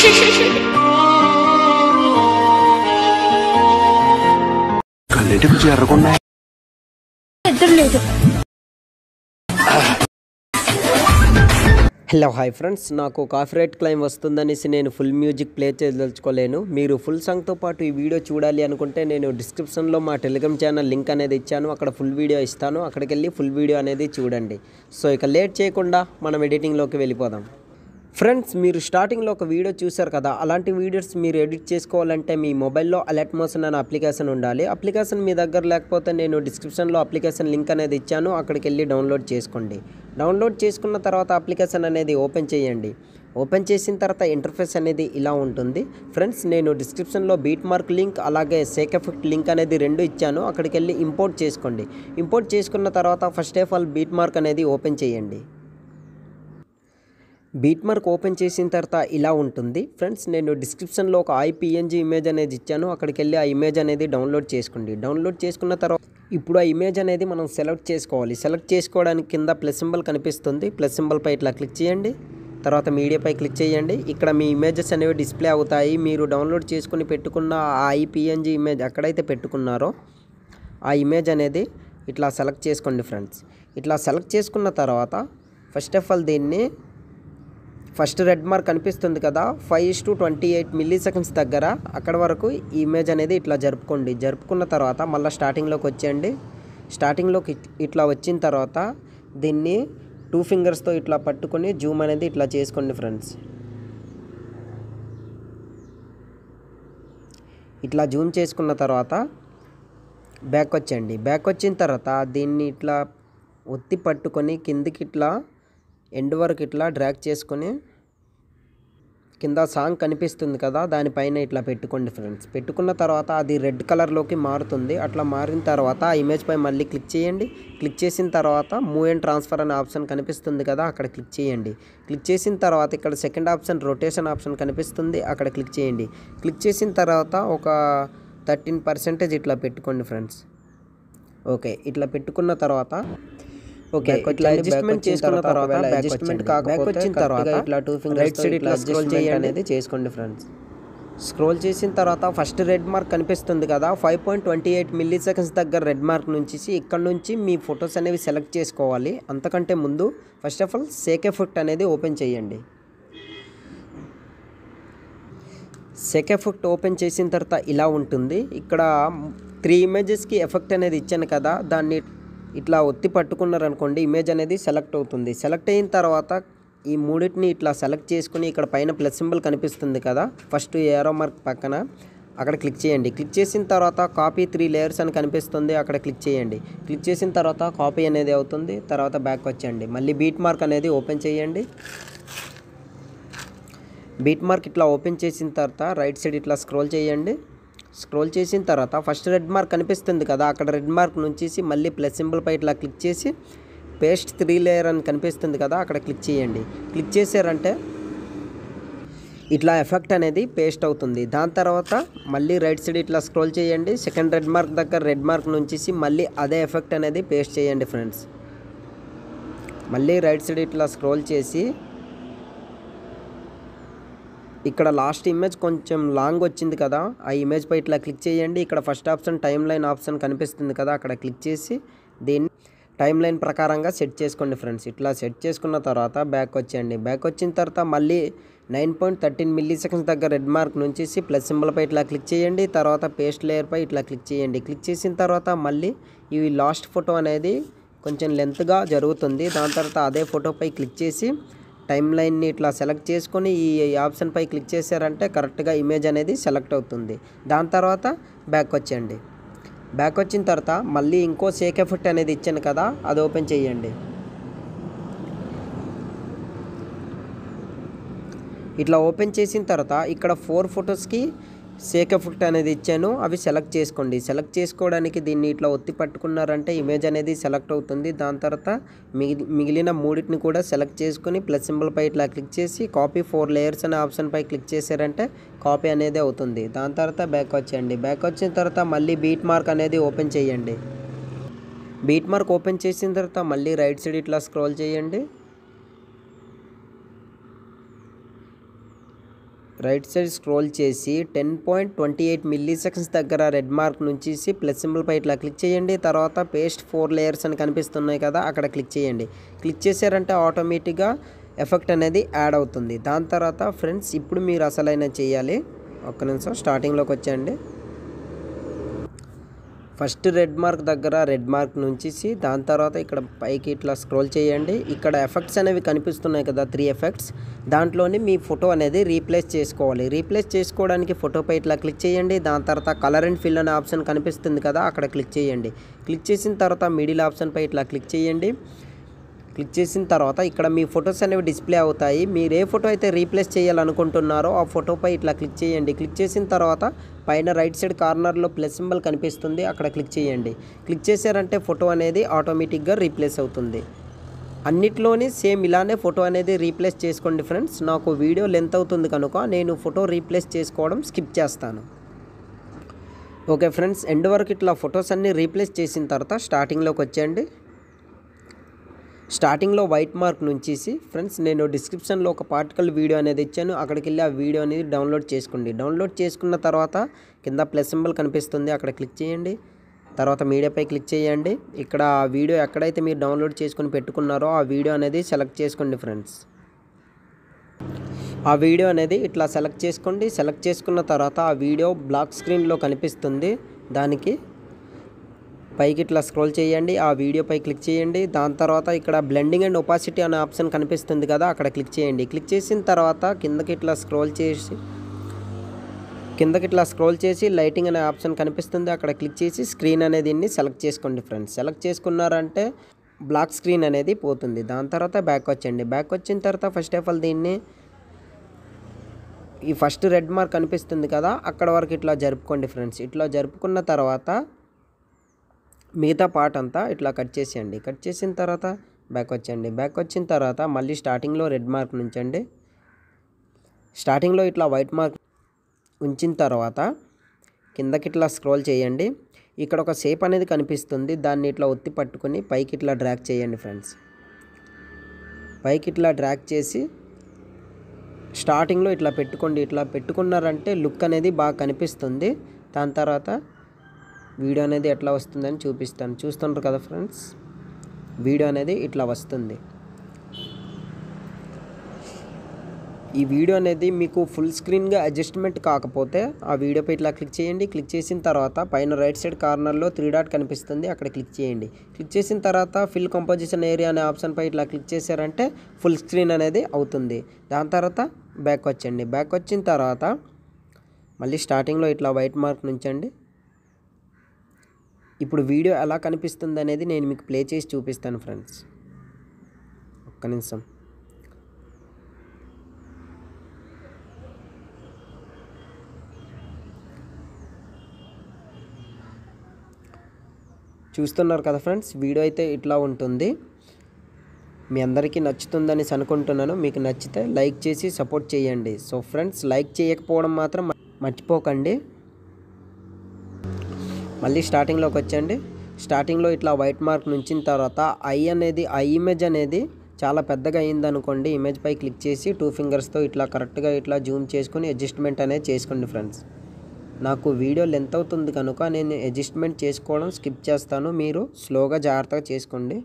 Hello hi friends, నాకు copyright claim వస్తుందనేసి నేను full music play చేయదలుచుకోలేను. మీరు ఫుల్ సాంగ్తో పాటు ఈ వీడియో చూడాలి అనుకుంటే నేను డిస్క్రిప్షన్లో మా టెలిగ్రామ్ ఛానల్ లింక్ అనేది ఇచ్చాను. అక్కడ ఫుల్ వీడియో ఇస్తాను, అక్కడికి వెళ్ళి ఫుల్ వీడియో అనేది చూడండి. సో ఇక లేట్ చేయకుండా మనం ఎడిటింగ్లోకి వెళ్ళిపోదాం. ఫ్రెండ్స్, మీరు స్టార్టింగ్లో ఒక వీడియో చూశారు కదా, అలాంటి వీడియోస్ మీరు ఎడిట్ చేసుకోవాలంటే మీ మొబైల్లో అలర్ట్ మోషన్ అనే అప్లికేషన్ ఉండాలి. అప్లికేషన్ మీ దగ్గర లేకపోతే నేను డిస్క్రిప్షన్లో అప్లికేషన్ లింక్ అనేది ఇచ్చాను, అక్కడికి వెళ్ళి డౌన్లోడ్ చేసుకోండి. డౌన్లోడ్ చేసుకున్న తర్వాత అప్లికేషన్ అనేది ఓపెన్ చేయండి. ఓపెన్ చేసిన తర్వాత ఇంటర్ఫేస్ అనేది ఇలా ఉంటుంది. ఫ్రెండ్స్, నేను డిస్క్రిప్షన్లో బీట్ మార్క్ లింక్ అలాగే సేక్ ఎఫెక్ట్ లింక్ అనేది రెండు ఇచ్చాను, అక్కడికి వెళ్ళి ఇంపోర్ట్ చేసుకోండి. ఇంపోర్ట్ చేసుకున్న తర్వాత first of all beat mark అనేది ఓపెన్ చేయండి. బీట్ మార్క్ ఓపెన్ చేసిన తర్వాత ఇలా ఉంటుంది. ఫ్రెండ్స్, నేను డిస్క్రిప్షన్లో ఒక IPNG ఇమేజ్ అనేది ఇచ్చాను, అక్కడికి వెళ్ళి ఆ ఇమేజ్ అనేది డౌన్లోడ్ చేసుకోండి. డౌన్లోడ్ చేసుకున్న తర్వాత ఇప్పుడు ఆ ఇమేజ్ అనేది మనం సెలెక్ట్ చేసుకోవాలి. సెలెక్ట్ చేసుకోవడానికి కింద ప్లస్ సింబల్ కనిపిస్తుంది, ప్లస్ సింబల్పై ఇట్లా క్లిక్ చేయండి. తర్వాత మీడియాపై క్లిక్ చేయండి. ఇక్కడ మీ ఇమేజెస్ అనేవి డిస్ప్లే అవుతాయి. మీరు డౌన్లోడ్ చేసుకుని పెట్టుకున్న ఆ IPNG ఇమేజ్ ఎక్కడైతే పెట్టుకున్నారో ఆ ఇమేజ్ అనేది ఇట్లా సెలెక్ట్ చేసుకోండి. ఫ్రెండ్స్, ఇట్లా సెలెక్ట్ చేసుకున్న తర్వాత ఫస్ట్ ఆఫ్ ఆల్ దీన్ని ఫస్ట్ రెడ్ మార్క్ కనిపిస్తుంది కదా, 5:28 milliseconds దగ్గర అక్కడ వరకు ఈ ఇమేజ్ అనేది ఇట్లా జరుపుకోండి. జరుపుకున్న తర్వాత మళ్ళీ స్టార్టింగ్లోకి వచ్చేయండి. స్టార్టింగ్లోకి ఇట్లా వచ్చిన తర్వాత దీన్ని 2 ఫింగర్స్తో ఇట్లా పట్టుకొని జూమ్ అనేది ఇట్లా చేసుకోండి. ఫ్రెండ్స్, ఇట్లా జూమ్ చేసుకున్న తర్వాత బ్యాక్ వచ్చేయండి. బ్యాక్ వచ్చిన తర్వాత దీన్ని ఇట్లా ఒత్తి పట్టుకొని కిందికి ఇట్లా ఎండ్ వరకు ఇట్లా డ్రాగ్ చేసుకొని కింద సాంగ్ కనిపిస్తుంది కదా, దానిపైన ఇట్లా పెట్టుకోండి. ఫ్రెండ్స్, పెట్టుకున్న తర్వాత అది రెడ్ కలర్లోకి మారుతుంది. అట్లా మారిన తర్వాత ఆ ఇమేజ్ పై మళ్ళీ క్లిక్ చేయండి. క్లిక్ చేసిన తర్వాత మూవ్ అండ్ ట్రాన్స్ఫర్ అనే ఆప్షన్ కనిపిస్తుంది కదా, అక్కడ క్లిక్ చేయండి. క్లిక్ చేసిన తర్వాత ఇక్కడ సెకండ్ ఆప్షన్ రొటేషన్ ఆప్షన్ కనిపిస్తుంది, అక్కడ క్లిక్ చేయండి. క్లిక్ చేసిన తర్వాత ఒక 13% ఇట్లా పెట్టుకోండి. ఫ్రెండ్స్, ఓకే, ఇట్లా పెట్టుకున్న తర్వాత ఓకే, ఇట్లా అడ్జస్ట్మెంట్ చేసుకున్న తర్వాత అడ్జస్ట్మెంట్ కాకపోతే తర్వాత ఇట్లా 2 ఫింగర్స్ రైట్ సైడ్ ఇట్లా స్క్రోల్ చేయండి అనేది చేసుకోండి. ఫ్రెండ్స్, స్క్రోల్ చేసిన తర్వాత ఫస్ట్ రెడ్ మార్క్ కనిపిస్తుంది కదా, 5.28 milliseconds దగ్గర రెడ్ మార్క్ నుంచి ఇక్కడ నుంచి మీ ఫొటోస్ అనేవి సెలెక్ట్ చేసుకోవాలి. అంతకంటే ముందు first of all sake effect అనేది ఓపెన్ చేయండి. సేక్ ఎఫెక్ట్ ఓపెన్ చేసిన తర్వాత ఇలా ఉంటుంది. ఇక్కడ 3 ఇమేజెస్కి ఎఫెక్ట్ అనేది ఇచ్చాను కదా, దాన్ని ఇట్లా ఒత్తి పట్టుకున్నారనుకోండి, ఇమేజ్ అనేది సెలెక్ట్ అవుతుంది. సెలెక్ట్ అయిన తర్వాత ఈ మూడింటిని ఇట్లా సెలెక్ట్ చేసుకుని ఇక్కడ పైన ప్లస్ సింబల్ కనిపిస్తుంది కదా, ఫస్ట్ ఏరో మార్క్ పక్కన అక్కడ క్లిక్ చేయండి. క్లిక్ చేసిన తర్వాత కాపీ 3 layers అని కనిపిస్తుంది, అక్కడ క్లిక్ చేయండి. క్లిక్ చేసిన తర్వాత కాపీ అనేది అవుతుంది. తర్వాత బ్యాక్ వచ్చేయండి. మళ్ళీ బీట్ మార్క్ అనేది ఓపెన్ చేయండి. బీట్ మార్క్ ఇట్లా ఓపెన్ చేసిన తర్వాత రైట్ సైడ్ ఇట్లా స్క్రోల్ చేయండి. స్క్రోల్ చేసిన తర్వాత ఫస్ట్ రెడ్ మార్క్ కనిపిస్తుంది కదా, అక్కడ రెడ్ మార్క్ నుంచి మళ్ళీ ప్లస్ సింబల్ పై ఇట్లా క్లిక్ చేసి పేస్ట్ 3 layer అని కనిపిస్తుంది కదా, అక్కడ క్లిక్ చేయండి. క్లిక్ చేశారంటే ఇట్లా ఎఫెక్ట్ అనేది పేస్ట్ అవుతుంది. దాని తర్వాత మళ్ళీ రైట్ సైడ్ ఇట్లా స్క్రోల్ చేయండి. సెకండ్ రెడ్ మార్క్ దగ్గర రెడ్ మార్క్ నుంచి మళ్ళీ అదే ఎఫెక్ట్ అనేది పేస్ట్ చేయండి. ఫ్రెండ్స్, మళ్ళీ రైట్ సైడ్ ఇట్లా స్క్రోల్ చేసి ఇక్కడ లాస్ట్ ఇమేజ్ కొంచెం లాంగ్ వచ్చింది కదా, ఆ ఇమేజ్ పై ఇట్లా క్లిక్ చేయండి. ఇక్కడ first option time line option కనిపిస్తుంది కదా, అక్కడ క్లిక్ చేసి దీన్ని టైం లైన్ ప్రకారంగా సెట్ చేసుకోండి. ఫ్రెండ్స్, ఇట్లా సెట్ చేసుకున్న తర్వాత బ్యాక్ వచ్చేయండి. బ్యాక్ వచ్చిన తర్వాత మళ్ళీ 9.13 milliseconds దగ్గర రెడ్ మార్క్ నుంచి ప్లస్ సింబల్ పై ఇట్లా క్లిక్ చేయండి. తర్వాత పేస్ట్ లేయర్ పై ఇట్లా క్లిక్ చేయండి. క్లిక్ చేసిన తర్వాత మళ్ళీ ఈ లాస్ట్ ఫోటో అనేది కొంచెం లెంత్గా జరుగుతుంది. దాని తర్వాత అదే ఫోటోపై క్లిక్ చేసి టైం లైన్ని ఇట్లా సెలెక్ట్ చేసుకొని ఈ ఆప్షన్ పై క్లిక్ చేశారంటే కరెక్ట్గా ఇమేజ్ అనేది సెలెక్ట్ అవుతుంది. దాని తర్వాత బ్యాక్ వచ్చేయండి. బ్యాక్ వచ్చిన తర్వాత మళ్ళీ ఇంకో సేక్ ఎఫెక్ట్ అనేది ఇచ్చాను కదా, అది ఓపెన్ చేయండి. ఇట్లా ఓపెన్ చేసిన తర్వాత ఇక్కడ 4 ఫొటోస్కి సేక్ ఎఫెక్ట్ అనేది ఇచ్చాను, అవి సెలెక్ట్ చేసుకోండి. సెలెక్ట్ చేసుకోవడానికి దీన్ని ఇట్లా ఒత్తి పట్టుకున్నారంటే ఇమేజ్ అనేది సెలెక్ట్ అవుతుంది. దాని తర్వాత మిగిలిన మూడింటిని కూడా సెలెక్ట్ చేసుకుని ప్లస్ సింబల్ పై ఇట్లా క్లిక్ చేసి కాపీ 4 layers అనే ఆప్షన్ పై క్లిక్ చేశారంటే కాపీ అనేది అవుతుంది. దాని తర్వాత బ్యాక్ వచ్చేయండి. బ్యాక్ వచ్చిన తర్వాత మళ్ళీ బీట్ మార్క్ అనేది ఓపెన్ చేయండి. బీట్ మార్క్ ఓపెన్ చేసిన తర్వాత మళ్ళీ రైట్ సైడ్ ఇట్లా స్క్రోల్ చేయండి. రైట్ సైడ్ స్క్రోల్ చేసి 10.28 మిల్లీ సెకండ్స్ దగ్గర రెడ్ మార్క్ నుంచి ప్లస్ సింబల్పై ఇట్లా క్లిక్ చేయండి. తర్వాత పేస్ట్ 4 లేయర్స్ అని కనిపిస్తున్నాయి కదా, అక్కడ క్లిక్ చేయండి. క్లిక్ చేశారంటే ఆటోమేటిక్గా ఎఫెక్ట్ అనేది యాడ్ అవుతుంది. దాని తర్వాత ఫ్రెండ్స్ ఇప్పుడు మీరు అసలైన చేయాలి. ఒక్క నిమిషం స్టార్టింగ్లోకి వచ్చేయండి. ఫస్ట్ రెడ్ మార్క్ దగ్గర రెడ్ మార్క్ నుంచి దాని తర్వాత ఇక్కడ పైకి ఇట్లా స్క్రోల్ చేయండి. ఇక్కడ ఎఫెక్ట్స్ అనేవి కనిపిస్తున్నాయి కదా, 3 ఎఫెక్ట్స్. దాంట్లోని మీ ఫోటో అనేది రీప్లేస్ చేసుకోవాలి. రీప్లేస్ చేసుకోవడానికి ఫోటోపై ఇట్లా క్లిక్ చేయండి. దాని తర్వాత కలర్ అండ్ ఫిల్ అనే ఆప్షన్ కనిపిస్తుంది కదా, అక్కడ క్లిక్ చేయండి. క్లిక్ చేసిన తర్వాత మిడిల్ ఆప్షన్పై ఇట్లా క్లిక్ చేయండి. క్లిక్ చేసిన తర్వాత ఇక్కడ మీ ఫొటోస్ అనేవి డిస్ప్లే అవుతాయి. మీరు ఏ ఫోటో అయితే రీప్లేస్ చేయాలనుకుంటున్నారో ఆ ఫోటోపై ఇట్లా క్లిక్ చేయండి. క్లిక్ చేసిన తర్వాత పైన రైట్ సైడ్ కార్నర్లో ప్లస్ సింబల్ కనిపిస్తుంది, అక్కడ క్లిక్ చేయండి. క్లిక్ చేశారంటే ఫోటో అనేది ఆటోమేటిక్గా రీప్లేస్ అవుతుంది. అన్నిట్లోని సేమ్ ఇలానే ఫోటో అనేది రీప్లేస్ చేసుకోండి ఫ్రెండ్స్. నాకు వీడియో లెంత్ అవుతుంది కనుక నేను ఫోటో రీప్లేస్ చేసుకోవడం స్కిప్ చేస్తాను. ఓకే ఫ్రెండ్స్, ఎండ్ వరకు ఇట్లా ఫొటోస్ అన్నీ రీప్లేస్ చేసిన తర్వాత స్టార్టింగ్లోకి వచ్చేయండి. స్టార్టింగ్లో వైట్ మార్క్ నుంచి ఫ్రెండ్స్ నేను డిస్క్రిప్షన్లో ఒక పార్టికల్ వీడియో అనేది ఇచ్చాను, అక్కడికి వెళ్ళి ఆ వీడియో అనేది డౌన్లోడ్ చేసుకోండి. డౌన్లోడ్ చేసుకున్న తర్వాత కింద ప్లస్ సింబల్ కనిపిస్తుంది, అక్కడ క్లిక్ చేయండి. తర్వాత మీడియాపై క్లిక్ చేయండి. ఇక్కడ ఆ వీడియో ఎక్కడైతే మీరు డౌన్లోడ్ చేసుకుని పెట్టుకున్నారో ఆ వీడియో అనేది సెలెక్ట్ చేసుకోండి ఫ్రెండ్స్. ఆ వీడియో అనేది ఇట్లా సెలెక్ట్ చేసుకోండి. సెలెక్ట్ చేసుకున్న తర్వాత ఆ వీడియో బ్లాక్ స్క్రీన్లో కనిపిస్తుంది, దానికి పైకి ఇట్లా స్క్రోల్ చేయండి. ఆ వీడియోపై క్లిక్ చేయండి. దాని తర్వాత ఇక్కడ బ్లెండింగ్ అండ్ ఒపాసిటీ అనే ఆప్షన్ కనిపిస్తుంది కదా, అక్కడ క్లిక్ చేయండి. క్లిక్ చేసిన తర్వాత కిందకి ఇట్లా స్క్రోల్ చేసి లైటింగ్ అనే ఆప్షన్ కనిపిస్తుంది, అక్కడ క్లిక్ చేసి స్క్రీన్ అనేది దీన్ని సెలెక్ట్ చేసుకోండి ఫ్రెండ్స్. సెలెక్ట్ చేసుకున్నారంటే బ్లాక్ స్క్రీన్ అనేది పోతుంది. దాని తర్వాత బ్యాక్ వచ్చండి. బ్యాక్ వచ్చిన తర్వాత ఫస్ట్ ఆఫ్ ఆల్ దీన్ని ఈ ఫస్ట్ రెడ్ మార్క్ కనిపిస్తుంది కదా, అక్కడ వరకు ఇట్లా జరుపుకోండి ఫ్రెండ్స్. ఇట్లా జరుపుకున్న తర్వాత మిగతా పార్ట్ అంతా ఇట్లా కట్ చేసేయండి. కట్ చేసిన తర్వాత బ్యాక్ వచ్చండి. బ్యాక్ వచ్చిన తర్వాత మళ్ళీ స్టార్టింగ్లో రెడ్ మార్క్ ఉంచండి. స్టార్టింగ్లో ఇట్లా వైట్ మార్క్ ఉంచిన తర్వాత కిందకి ఇట్లా స్క్రోల్ చేయండి. ఇక్కడ ఒక షేప్ అనేది కనిపిస్తుంది, దాన్ని ఇట్లా ఒత్తి పట్టుకొని పైకి ఇట్లా డ్రాగ్ చేయండి ఫ్రెండ్స్. పైకి ఇట్లా డ్రాగ్ చేసి స్టార్టింగ్లో ఇట్లా పెట్టుకోండి. ఇట్లా పెట్టుకున్నారంటే లుక్ అనేది బాగా కనిపిస్తుంది. దాని తర్వాత వీడియో అనేది ఎట్లా వస్తుందని చూపిస్తాను. చూస్తుంటారు కదా ఫ్రెండ్స్, వీడియో అనేది ఇట్లా వస్తుంది. ఈ వీడియో అనేది మీకు ఫుల్ స్క్రీన్గా అడ్జస్ట్మెంట్ కాకపోతే ఆ వీడియోపై ఇట్లా క్లిక్ చేయండి. క్లిక్ చేసిన తర్వాత పైన రైట్ సైడ్ కార్నర్లో 3 డాట్ కనిపిస్తుంది, అక్కడ క్లిక్ చేయండి. క్లిక్ చేసిన తర్వాత ఫిల్ కంపోజిషన్ ఏరియా అనే ఆప్షన్పై ఇట్లా క్లిక్ చేశారంటే ఫుల్ స్క్రీన్ అనేది అవుతుంది. దాని తర్వాత బ్యాక్ వచ్చండి. బ్యాక్ వచ్చిన తర్వాత మళ్ళీ స్టార్టింగ్లో ఇట్లా వైట్ మార్క్ నుంచండి. ఇప్పుడు వీడియో ఎలా కనిపిస్తుంది అనేది నేను మీకు ప్లే చేసి చూపిస్తాను ఫ్రెండ్స్. ఒక్క నిమిషం. చూస్తున్నారు కదా ఫ్రెండ్స్, వీడియో అయితే ఇట్లా ఉంటుంది. మీ అందరికీ నచ్చుతుందని అనుకుంటున్నాను. మీకు నచ్చితే లైక్ చేసి సపోర్ట్ చేయండి. సో ఫ్రెండ్స్, లైక్ చేయకపోవడం మాత్రం మర్చిపోకండి. మళ్ళీ స్టార్టింగ్లోకి వచ్చండి. స్టార్టింగ్లో ఇట్లా వైట్ మార్క్ నుంచిన తర్వాత ఐ ఇమేజ్ అనేది చాలా పెద్దగా అయింది అనుకోండి, ఇమేజ్పై క్లిక్ చేసి 2 ఫింగర్స్తో ఇట్లా కరెక్ట్గా ఇట్లా జూమ్ చేసుకొని అడ్జస్ట్మెంట్ అనేది చేసుకోండి ఫ్రెండ్స్. నాకు వీడియో లెంత్ అవుతుంది కనుక నేను అడ్జస్ట్మెంట్ చేసుకోవడం స్కిప్ చేస్తాను, మీరు స్లోగా జాగ్రత్తగా చేసుకోండి.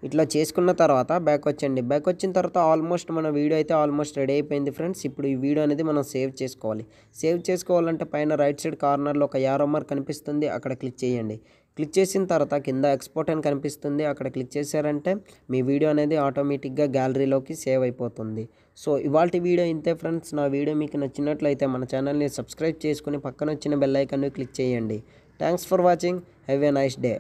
ఇట్లా చేసుకున్న తర్వాత బ్యాక్ వచ్చండి. బ్యాక్ వచ్చిన తర్వాత ఆల్మోస్ట్ మన వీడియో అయితే ఆల్మోస్ట్ రెడీ అయిపోయింది ఫ్రెండ్స్. ఇప్పుడు ఈ వీడియో అనేది మనం సేవ్ చేసుకోవాలి. సేవ్ చేసుకోవాలంటే పైన రైట్ సైడ్ కార్నర్లో ఒక యారో మార్క్ కనిపిస్తుంది, అక్కడ క్లిక్ చేయండి. క్లిక్ చేసిన తర్వాత కింద ఎక్స్పోర్ట్ అని కనిపిస్తుంది, అక్కడ క్లిక్ చేశారంటే మీ వీడియో అనేది ఆటోమేటిక్గా గ్యాలరీలోకి సేవ్ అయిపోతుంది. సో ఇవాల్టి వీడియో ఇంతే ఫ్రెండ్స్. నా వీడియో మీకు నచ్చినట్లయితే మన ఛానల్ని సబ్స్క్రైబ్ చేసుకుని పక్కన వచ్చిన బెల్ ఐకాన్ని క్లిక్ చేయండి. Thanks for watching. Have a nice day.